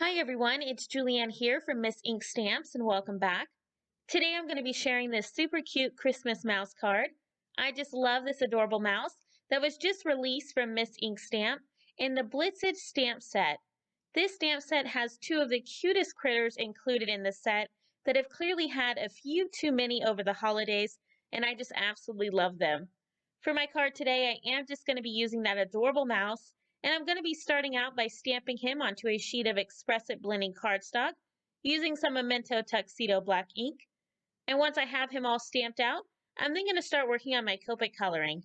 Hi everyone, it's Julianne here from Miss Ink Stamps and welcome back. Today I'm going to be sharing this super cute Christmas mouse card. I just love this adorable mouse that was just released from Miss Ink Stamp in the Blitzened stamp set. This stamp set has two of the cutest critters included in the set that have clearly had a few too many over the holidays, and I just absolutely love them. For my card today, I am just going to be using that adorable mouse, and I'm going to be starting out by stamping him onto a sheet of expressive blending cardstock using some Memento Tuxedo black ink. And once I have him all stamped out, I'm then going to start working on my Copic coloring.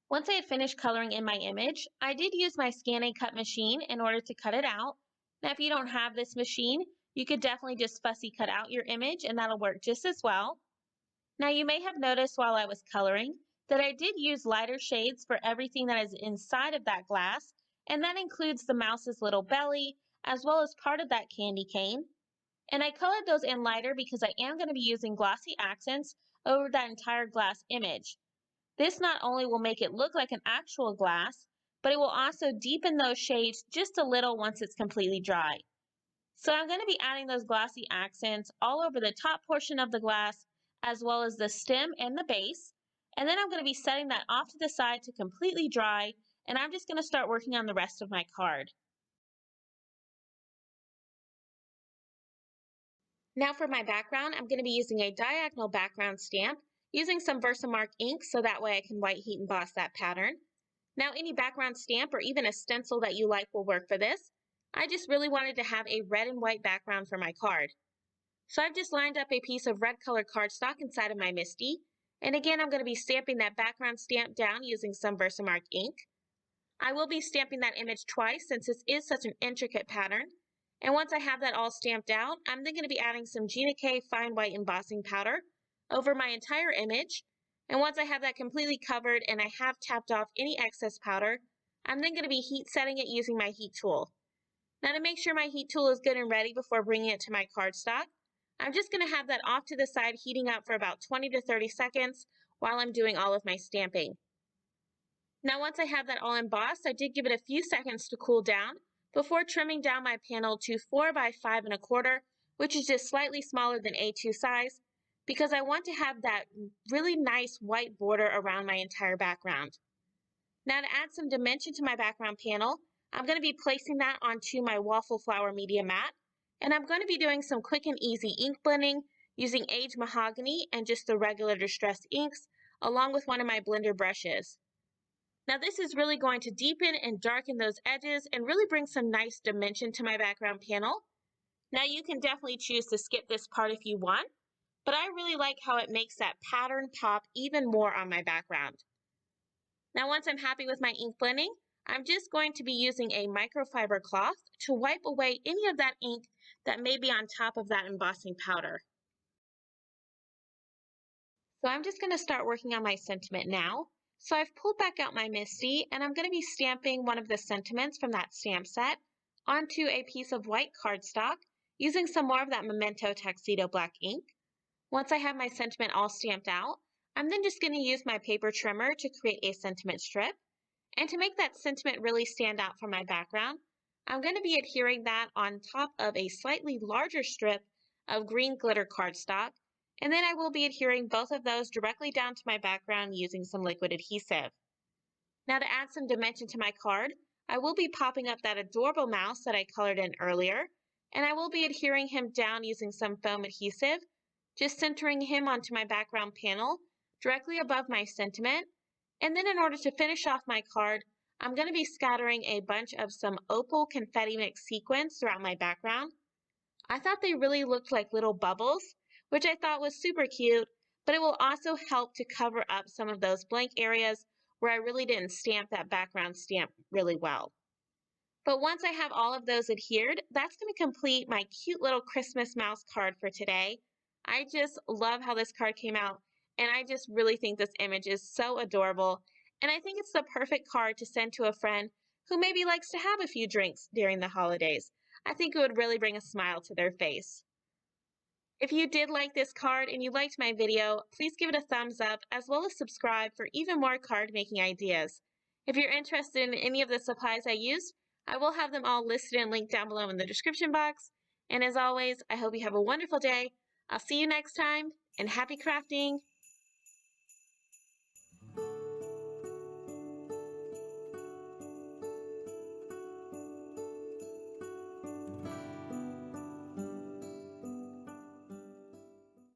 Once I had finished coloring in my image, I did use my scan and cut machine in order to cut it out. Now, if you don't have this machine, you could definitely just fussy cut out your image and that'll work just as well. Now, you may have noticed while I was coloring that I did use lighter shades for everything that is inside of that glass, and that includes the mouse's little belly as well as part of that candy cane. And I colored those in lighter because I am going to be using glossy accents over that entire glass image. This not only will make it look like an actual glass, but it will also deepen those shades just a little once it's completely dry. So I'm going to be adding those glossy accents all over the top portion of the glass, as well as the stem and the base. And then I'm going to be setting that off to the side to completely dry, and I'm just going to start working on the rest of my card. Now for my background, I'm going to be using a diagonal background stamp using some VersaMark ink so that way I can white heat emboss that pattern. Now any background stamp or even a stencil that you like will work for this. I just really wanted to have a red and white background for my card. So I've just lined up a piece of red colored cardstock inside of my MISTI. And again, I'm going to be stamping that background stamp down using some VersaMark ink. I will be stamping that image twice since this is such an intricate pattern. And once I have that all stamped out, I'm then going to be adding some Gina fine white embossing powder over my entire image. And once I have that completely covered and I have tapped off any excess powder, I'm then going to be heat setting it using my heat tool. Now to make sure my heat tool is good and ready before bringing it to my cardstock, I'm just going to have that off to the side heating up for about 20 to 30 seconds while I'm doing all of my stamping. Now once I have that all embossed, I did give it a few seconds to cool down before trimming down my panel to 4 by 5 1/4, which is just slightly smaller than A2 size, because I want to have that really nice white border around my entire background. Now to add some dimension to my background panel, I'm going to be placing that onto my Waffle Flower Media mat, and I'm going to be doing some quick and easy ink blending using aged Mahogany and just the regular distressed inks, along with one of my blender brushes. Now this is really going to deepen and darken those edges and really bring some nice dimension to my background panel. Now you can definitely choose to skip this part if you want, but I really like how it makes that pattern pop even more on my background. Now once I'm happy with my ink blending, I'm just going to be using a microfiber cloth to wipe away any of that ink that may be on top of that embossing powder. So I'm just going to start working on my sentiment now. So I've pulled back out my MISTI, and I'm going to be stamping one of the sentiments from that stamp set onto a piece of white cardstock using some more of that Memento Tuxedo black ink. Once I have my sentiment all stamped out, I'm then just going to use my paper trimmer to create a sentiment strip. And to make that sentiment really stand out from my background, I'm going to be adhering that on top of a slightly larger strip of green glitter cardstock. And then I will be adhering both of those directly down to my background using some liquid adhesive. Now to add some dimension to my card, I will be popping up that adorable mouse that I colored in earlier, and I will be adhering him down using some foam adhesive, just centering him onto my background panel directly above my sentiment. And then in order to finish off my card, I'm going to be scattering a bunch of some opal confetti mix sequins throughout my background. I thought they really looked like little bubbles, which I thought was super cute, but it will also help to cover up some of those blank areas where I really didn't stamp that background stamp really well. But once I have all of those adhered, that's going to complete my cute little Christmas mouse card for today. I just love how this card came out, and I just really think this image is so adorable. And I think it's the perfect card to send to a friend who maybe likes to have a few drinks during the holidays. I think it would really bring a smile to their face. If you did like this card and you liked my video, please give it a thumbs up as well as subscribe for even more card making ideas. If you're interested in any of the supplies I used, I will have them all listed and linked down below in the description box. And as always, I hope you have a wonderful day. I'll see you next time, and happy crafting!